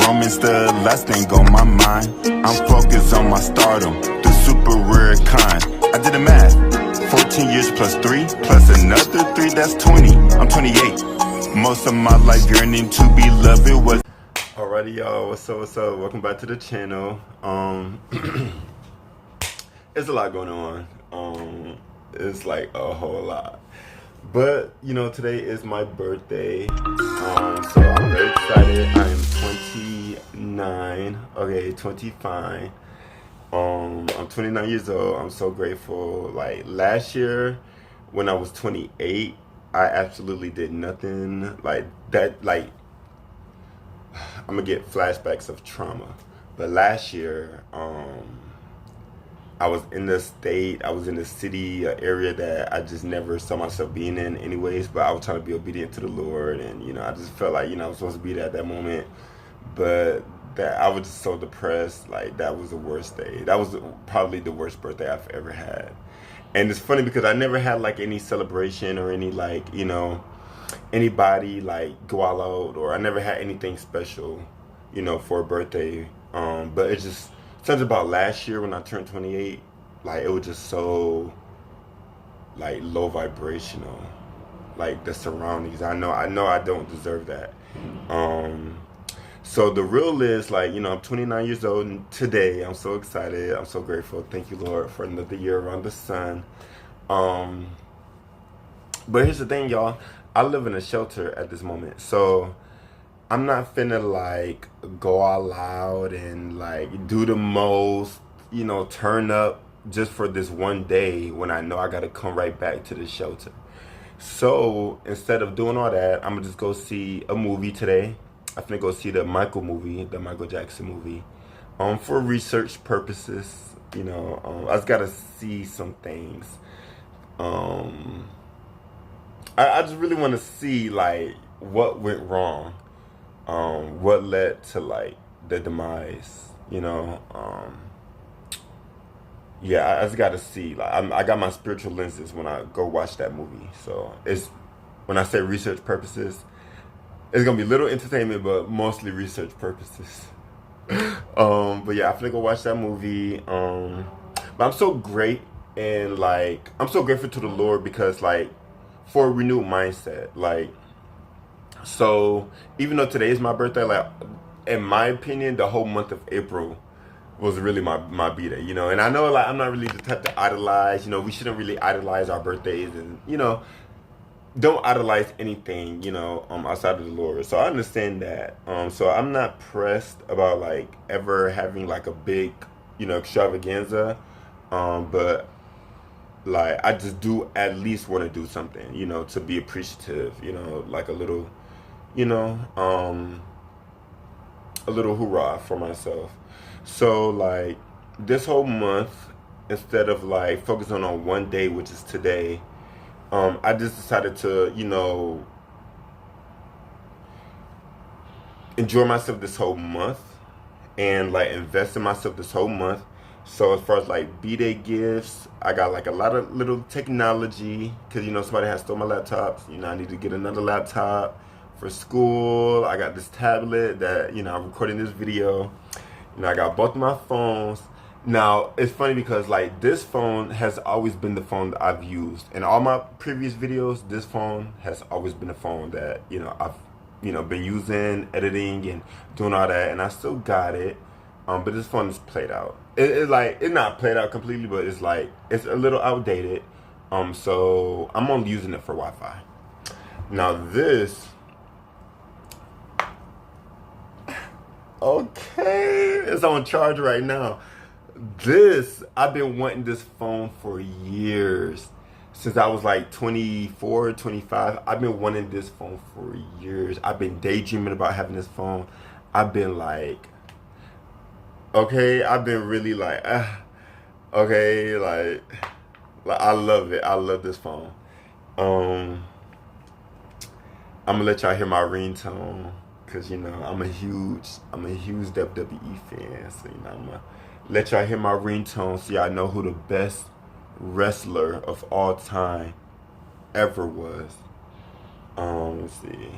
moments, the lust ain't on my mind. I'm focused on my stardom, the super rare kind. I did the math, 14 years plus 3, plus another 3, that's 20. I'm 28, most of my life yearning to be loved, it was. Alrighty y'all, what's up, welcome back to the channel. There's a lot going on, it's like a whole lot. But, you know, today is my birthday, so I'm very excited. I am 29, okay, 25. I'm 29 years old. I'm so grateful. Like, last year, when I was 28, I absolutely did nothing like that. Like, I'm gonna get flashbacks of trauma. But last year, I was in the state, I was in the city, an area that I just never saw myself being in anyways, but I was trying to be obedient to the Lord, and, you know, I just felt like, you know, I was supposed to be there at that moment, but that I was just so depressed. Like, that was the worst day. That was probably the worst birthday I've ever had. And it's funny because I never had, like, any celebration or any, like, you know, anybody, like, go all out, or I never had anything special, you know, for a birthday, but it's just something about last year when I turned 28, like, it was just so, like, low vibrational, like, the surroundings. I know I don't deserve that. So the real is, like, you know, I'm 29 years old, and today I'm so excited. I'm so grateful. Thank you, Lord, for another year around the sun. But here's the thing, y'all. I live in a shelter at this moment, so I'm not finna, like, go all out and, like, do the most, you know, turn up just for this one day when I know I gotta come right back to the shelter. So instead of doing all that, I'm gonna just go see a movie today. I'm finna go see the Michael Jackson movie, for research purposes. You know, I just gotta see some things. I just really want to see, like, what went wrong. What led to, like, the demise, you know. Yeah, I just gotta see. Like, I got my spiritual lenses when I go watch that movie. So it's, when I say research purposes, it's gonna be little entertainment, but mostly research purposes. But yeah, I'm finna go watch that movie. But I'm so great, and, like, I'm so grateful to the Lord because, like, for a renewed mindset, like. So even though today is my birthday, like, in my opinion, the whole month of April was really my B-day, you know. And I know, like, I'm not really the type to idolize, you know. We shouldn't really idolize our birthdays, and, you know, don't idolize anything, you know, outside of the Lord. So I understand that. So I'm not pressed about, like, ever having, like, a big, you know, extravaganza. But, like, I just do at least want to do something, you know, to be appreciative, you know, like a little, you know, a little hoorah for myself. So, like, this whole month, instead of, like, focusing on one day, which is today, I just decided to, you know, enjoy myself this whole month and, like, invest in myself this whole month. So as far as, like, B-Day gifts, I got, like, a lot of little technology because, you know, somebody has stole my laptops. You know, I need to get another laptop for school. I got this tablet that, you know, I'm recording this video. You know, I got both of my phones. Now, it's funny because, like, this phone has always been the phone that I've used. In all my previous videos, this phone has always been the phone that, you know, I've, you know, been using, editing, and doing all that. And I still got it. But this phone is played out. It's like, it's not played out completely, but it's like, it's a little outdated. So I'm only using it for Wi-Fi. Now this, okay, it's on charge right now. This, I've been wanting this phone for years. Since I was like 24, 25, I've been wanting this phone for years. I've been daydreaming about having this phone. I've been like, okay, I've been really like, okay, like I love it. I love this phone. I'm gonna let y'all hear my ringtone, cause, you know, I'm a huge WWE fan. So, you know, I'm gonna let y'all hear my ringtone so y'all know who the best wrestler of all time ever was. Let's see.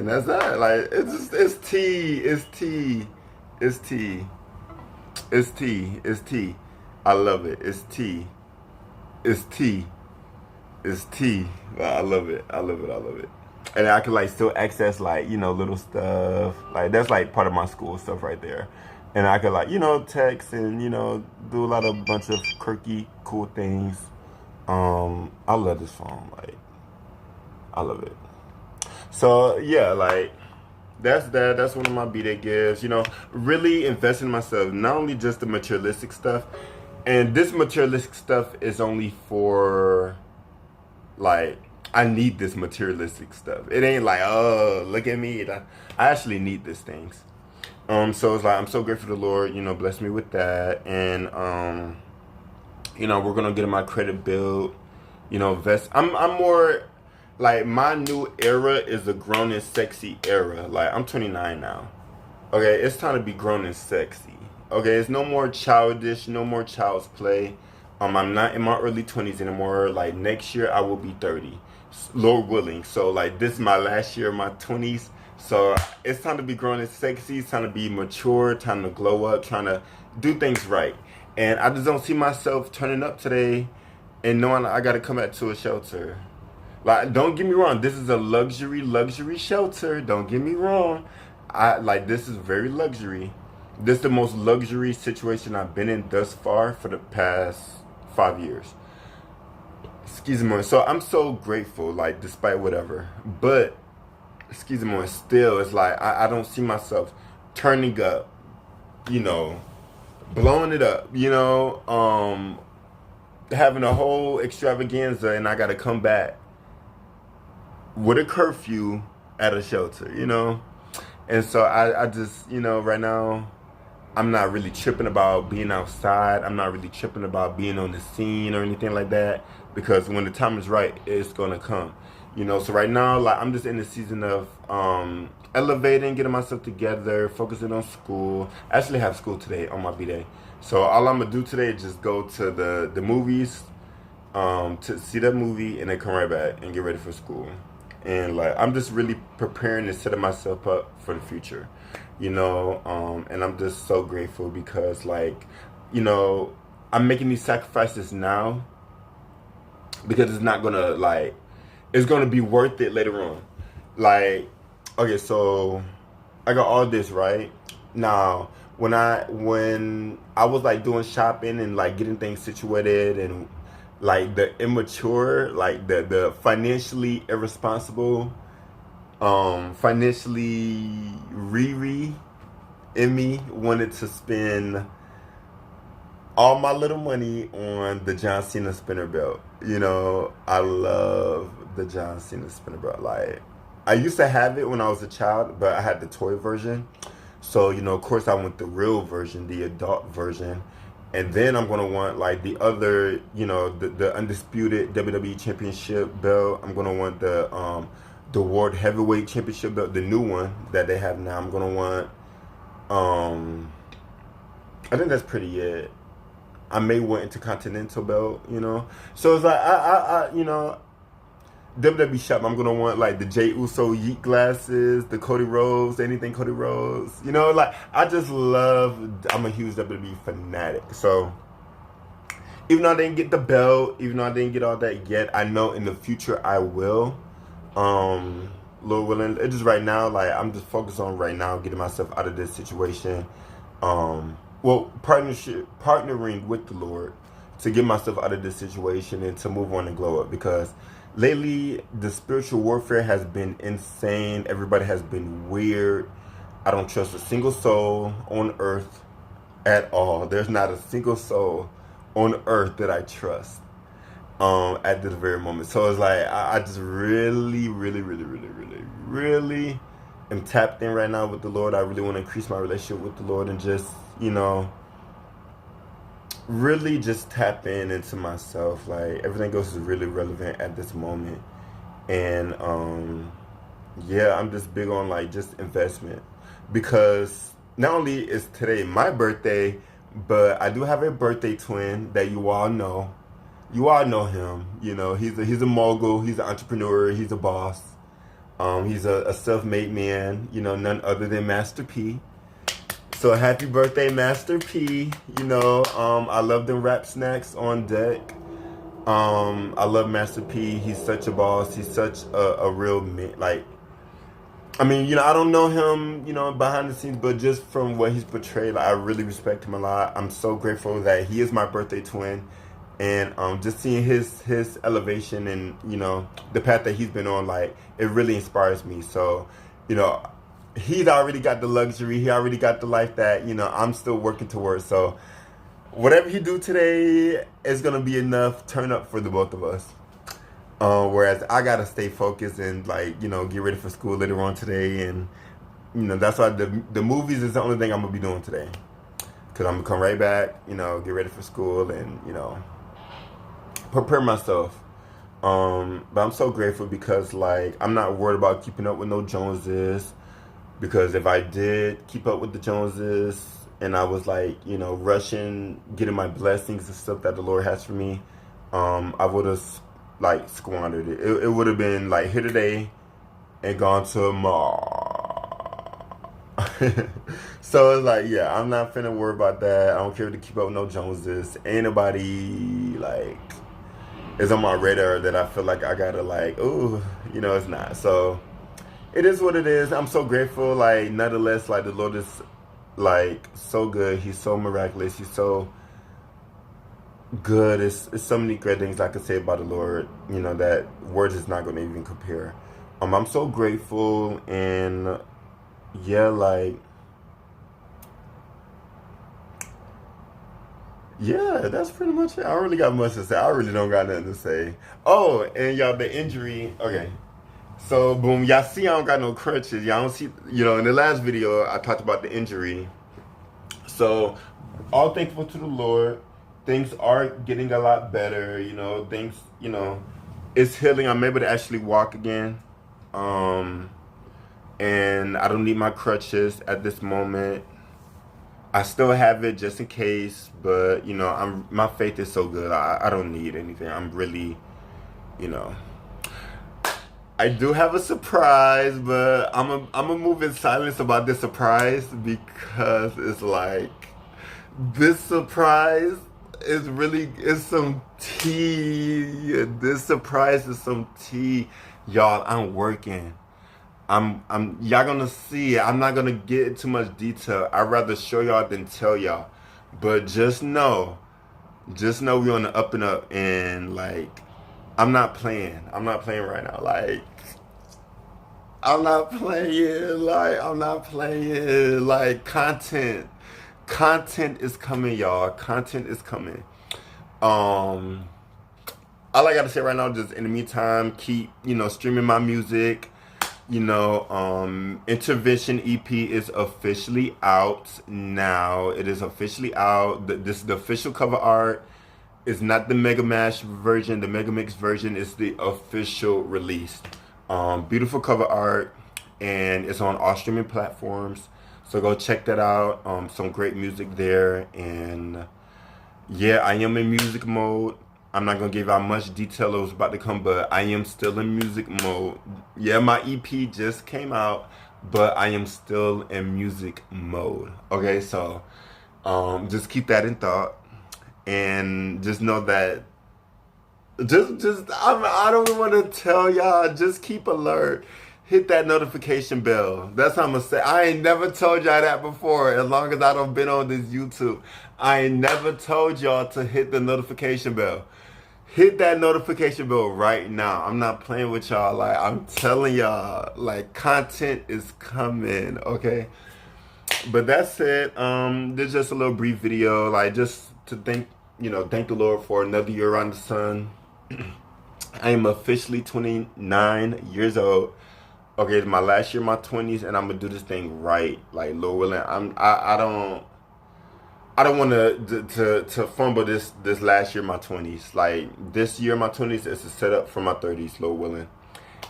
That's that. Like it's tea. It's tea. It's tea. It's tea. It's tea. I love it. It's tea. It's tea. It's tea. I love it. I love it. I love it. And I could like still access like, little stuff. Like that's like part of my school stuff right there. And I could like, text and, do a lot of bunch of quirky, cool things. I love this phone. Like I love it. So yeah, like that's that. That's one of my B-Day gifts. Really invest in myself. Not only just the materialistic stuff. And this materialistic stuff is only for like I need this materialistic stuff. It ain't like, oh, look at me. I actually need these things. So it's like I'm so grateful to the Lord, bless me with that. And we're gonna get my credit built, invest. I'm more like my new era is a grown and sexy era. Like I'm 29 now. Okay, it's time to be grown and sexy. Okay, it's no more childish, no more child's play. I'm not in my early 20s anymore. Like next year I will be 30. Lord willing. So like this is my last year of my 20s. So it's time to be grown and sexy. It's time to be mature. Time to glow up. Trying to do things right. And I just don't see myself turning up today and knowing I got to come back to a shelter. Like, don't get me wrong. This is a luxury shelter. Don't get me wrong. This is very luxury. This is the most luxury situation I've been in thus far for the past 5 years. Excuse me. So I'm so grateful, like, despite whatever. But, excuse me, still, it's like, I don't see myself turning up, blowing it up, having a whole extravaganza, and I got to come back with a curfew at a shelter, And so I just, right now, I'm not really tripping about being outside. I'm not really tripping about being on the scene or anything like that, because when the time is right, it's going to come. So right now, like, I'm just in the season of elevating, getting myself together, focusing on school. I actually have school today on my B-Day. So all I'm going to do today is just go to the movies, to see that movie, and then come right back and get ready for school. And like I'm just really preparing and setting myself up for the future, and I'm just so grateful because like, I'm making these sacrifices now because it's not gonna like, it's gonna be worth it later on. Like, okay, so I got all this right now. When I was like doing shopping and like getting things situated and like the immature, like the financially irresponsible, financially Riri in me wanted to spend all my little money on the John Cena spinner belt. I love the John Cena spinner belt. Like I used to have it when I was a child, but I had the toy version. So, of course I want the real version, the adult version. And then I'm going to want, like, the other, the undisputed WWE Championship belt. I'm going to want the World Heavyweight Championship belt, the new one that they have now. I'm going to want, I think that's pretty it. I may want Intercontinental belt, So it's like, WWE shop, I'm going to want, like, the Jey Uso Yeet glasses, the Cody Rhodes, anything Cody Rhodes. Like, I just I'm a huge WWE fanatic. So, even though I didn't get the belt, even though I didn't get all that yet, I know in the future I will. Lord willing, it's just right now, like, I'm just focused on right now getting myself out of this situation. Partnering with the Lord to get myself out of this situation and to move on and glow up, because lately the spiritual warfare has been insane. Everybody has been weird. I don't trust a single soul on earth at all. There's not a single soul on earth that I trust at this very moment. So it's like I just really am tapped in right now with the Lord. I really want to increase my relationship with the Lord and just, really just tap into myself. Like everything else is really relevant at this moment. And I'm just big on like just investment, because not only is today my birthday, but I do have a birthday twin that you all know. You all know him. He's a mogul, he's an entrepreneur, he's a boss. He's a self-made man, you know, none other than Master P. So happy birthday, Master P. You know, I love them rap snacks on deck. I love Master P. He's such a boss. He's such a real man. Like, I mean, you know, I don't know him, you know, behind the scenes, but just from what he's portrayed, like, I really respect him a lot. I'm so grateful that he is my birthday twin. And just seeing his elevation and, you know, the path that he's been on, like, it really inspires me. So, you know, he's already got the luxury. He already got the life that, you know, I'm still working towards. So whatever he do today is going to be enough turn up for the both of us. Whereas I got to stay focused and, like, you know, get ready for school later on today. And, you know, that's why the movies is the only thing I'm going to be doing today. Because I'm going to come right back, you know, get ready for school and, you know, prepare myself. But I'm so grateful because, like, I'm not worried about keeping up with no Joneses. Because if I did keep up with the Joneses and I was, like, you know, rushing, getting my blessings and stuff that the Lord has for me, I would have, like, squandered it. It would have been, like, here today and gone tomorrow. So it's like, yeah, I'm not finna worry about that. I don't care to keep up with no Joneses. Ain't nobody, like, is on my radar that I feel like I gotta, like, ooh, you know, it's not. So it is what it is. I'm so grateful. Like, nonetheless, like, the Lord is, like, so good. He's so miraculous. He's so good. It's so many great things I could say about the Lord, you know, that words is not gonna even compare. I'm so grateful. And yeah, like, yeah, that's pretty much it. I don't really got much to say. I really don't got nothing to say. Oh, and y'all, the injury. Okay. So, boom, y'all see I don't got no crutches. Y'all don't see, you know, in the last video, I talked about the injury. So, all thankful to the Lord. Things are getting a lot better, you know, things, you know, it's healing. I'm able to actually walk again. And I don't need my crutches at this moment. I still have it just in case, but, you know, my faith is so good. I don't need anything. I'm really, you know, I do have a surprise, but I'm a move in silence about this surprise because it's like, this surprise is some tea. This surprise is some tea. Y'all, I'm working. Y'all gonna see it. I'm not gonna get into much detail. I'd rather show y'all than tell y'all. But just know we're on the up and up, and, like, I'm not playing. I'm not playing right now. Like, I'm not playing. Like, content is coming, y'all. Content is coming. All I gotta say right now, just in the meantime, keep, you know, streaming my music. You know, Intervention EP is officially out now. It is officially out. This is the official cover art. It's not the Mega Mash version. The Mega Mix version is the official release. Beautiful cover art, and it's on all streaming platforms. So go check that out. Some great music there, and yeah, I am in music mode. I'm not gonna give out much detail of what's about to come, but I am still in music mode. Yeah, my EP just came out, but I am still in music mode. Okay, so just keep that in thought, and just know that. I don't want to tell y'all. Just keep alert. Hit that notification bell. That's how I'm gonna say. I ain't never told y'all that before. As long as I don't been on this YouTube, I ain't never told y'all to hit the notification bell. Hit that notification bell right now. I'm not playing with y'all. Like, I'm telling y'all, like, content is coming. Okay. But that's it. This is just a little brief video, like, just to thank the Lord for another year around the sun. I am officially 29 years old. Okay, it's my last year, my 20s, and I'm gonna do this thing right, like, Lord willing. I don't want to fumble this last year, my 20s. Like, this year, my 20s is a setup for my 30s, Lord willing.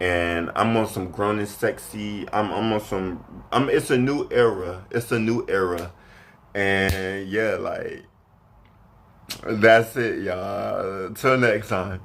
And I'm on some grown and sexy. I'm on some. It's a new era. It's a new era, and yeah, like, that's it, y'all. Till next time.